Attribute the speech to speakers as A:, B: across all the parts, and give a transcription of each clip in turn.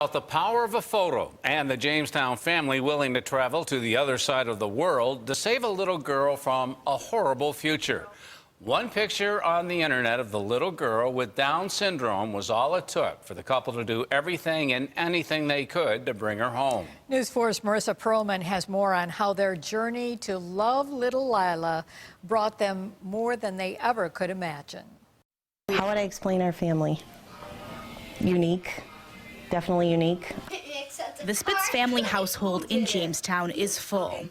A: About the power of a photo and the Jamestown family willing to travel to the other side of the world to save a little girl from a horrible future. One picture on the internet of the little girl with Down syndrome was all it took for the couple to do everything and anything they could to bring her home.
B: News 4's Marissa Perlman has more on how their journey to love little Lila brought them more than they ever could imagine.
C: How would I explain our family? Unique. Definitely unique.
D: The Spitz family household in Jamestown is full.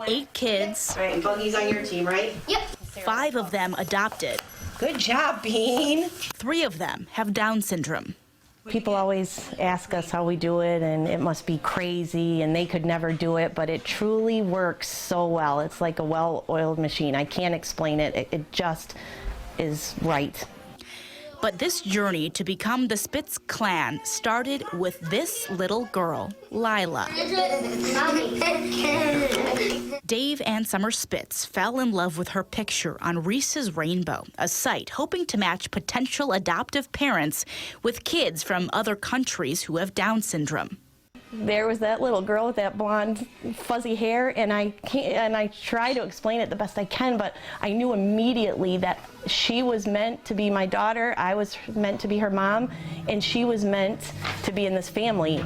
D: 8 kids.
C: All right, Buggy's on your team, right?
D: Yep. 5 of them adopted.
C: Good job, Bean.
D: 3 of them have Down syndrome.
C: People always ask us how we do it, and it must be crazy, and they could never do it, but it truly works so well. It's like a well-oiled machine. I can't explain it. It just is right.
D: But this journey to become the Spitz clan started with this little girl, Lila. Dave and Summer Spitz fell in love with her picture on Reese's Rainbow, a site hoping to match potential adoptive parents with kids from other countries who have Down syndrome.
C: There was that little girl with that blonde, fuzzy hair, and I try to explain it the best I can, but I knew immediately that she was meant to be my daughter, I was meant to be her mom, and she was meant to be in this family.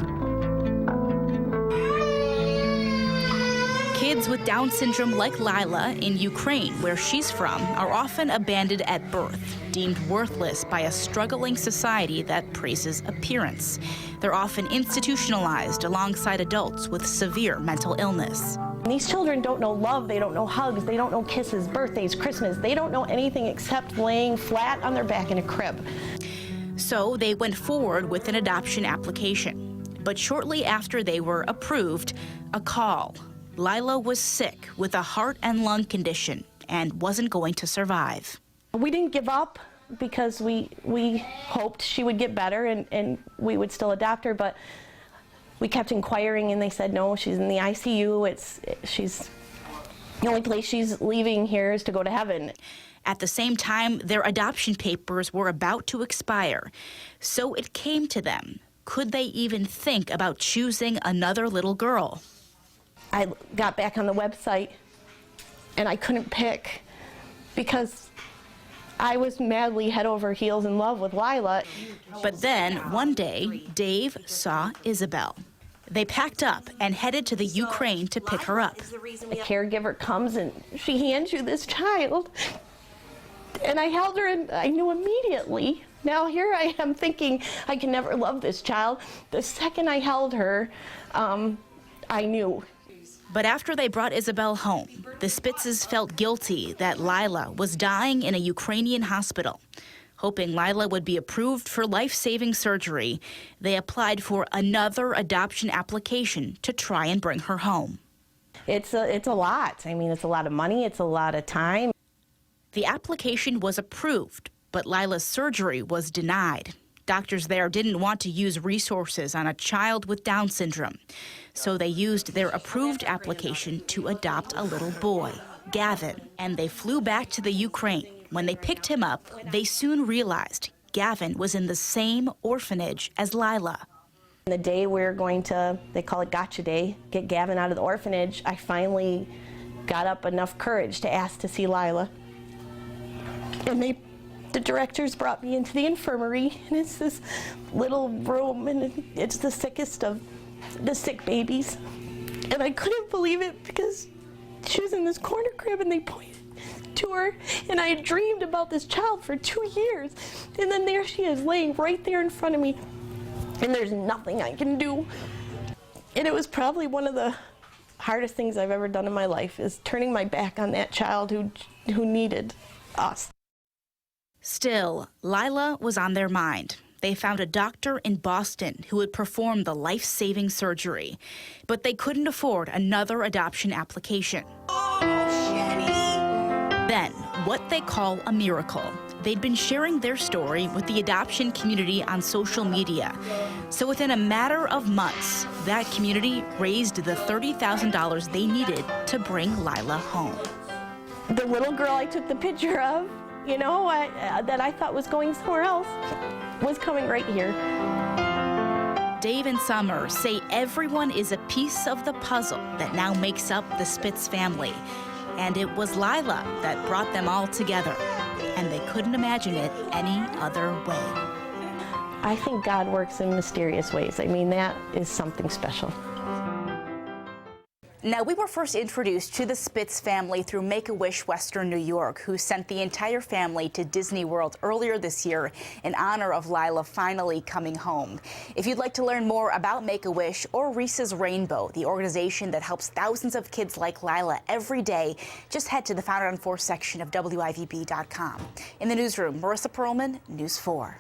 D: Kids with Down syndrome like Lila in Ukraine, where she's from, are often abandoned at birth, deemed worthless by a struggling society that praises appearance. They're often institutionalized alongside adults with severe mental illness.
C: These children don't know love, they don't know hugs, they don't know kisses, birthdays, Christmas. They don't know anything except laying flat on their back in a crib.
D: So they went forward with an adoption application. But shortly after they were approved, a call. Lila was sick with a heart and lung condition and wasn't going to survive.
C: We didn't give up because we hoped she would get better and we would still adopt her, but we kept inquiring and they said no, she's in the ICU. She's the only place she's leaving here is to go to heaven.
D: At the same time, their adoption papers were about to expire. So it came to them. Could they even think about choosing another little girl?
C: I got back on the website and I couldn't pick because I was madly head over heels in love with Lila.
D: But then one day, Dave saw Isabel. They packed up and headed to the Ukraine to pick her up.
C: A caregiver comes and she hands you this child. And I held her and I knew immediately. Now here I am thinking I can never love this child. The second I held her, I knew.
D: But after they brought Isabel home, the Spitzes felt guilty that Lila was dying in a Ukrainian hospital. Hoping Lila would be approved for life-saving surgery, they applied for another adoption application to try and bring her home.
C: It's a lot. I mean, it's a lot of money, it's a lot of time.
D: The application was approved, but Lila's surgery was denied. Doctors there didn't want to use resources on a child with Down syndrome, so they used their approved application to adopt a little boy, Gavin, and they flew back to the Ukraine. When they picked him up, they soon realized Gavin was in the same orphanage as Lila.
C: The day we're going to, they call it Gotcha Day, get Gavin out of the orphanage, I finally got up enough courage to ask to see Lila. And the directors brought me into the infirmary, and it's this little room, and it's the sickest of the sick babies. And I couldn't believe it because she was in this corner crib, and they pointed to her, and I had dreamed about this child for 2 years. And then there she is, laying right there in front of me, and there's nothing I can do. And it was probably one of the hardest things I've ever done in my life, is turning my back on that child who needed us.
D: Still, Lila was on their mind. They found a doctor in Boston who would perform the life-saving surgery, but they couldn't afford another adoption application. Then, what they call a miracle. They'd been sharing their story with the adoption community on social media. So within a matter of months, that community raised the $30,000 they needed to bring Lila home.
C: The little girl I took the picture of, you know, that I thought was going somewhere else, was coming right here.
D: Dave and Summer say everyone is a piece of the puzzle that now makes up the Spitz family. And it was Lila that brought them all together. And they couldn't imagine it any other way.
C: I think God works in mysterious ways. I mean, that is something special.
D: Now, we were first introduced to the Spitz family through Make-A-Wish Western New York, who sent the entire family to Disney World earlier this year in honor of Lila finally coming home. If you'd like to learn more about Make-A-Wish or Reese's Rainbow, the organization that helps thousands of kids like Lila every day, just head to the Founded on 4 section of WIVB.com. In the newsroom, Marissa Perlman, News 4.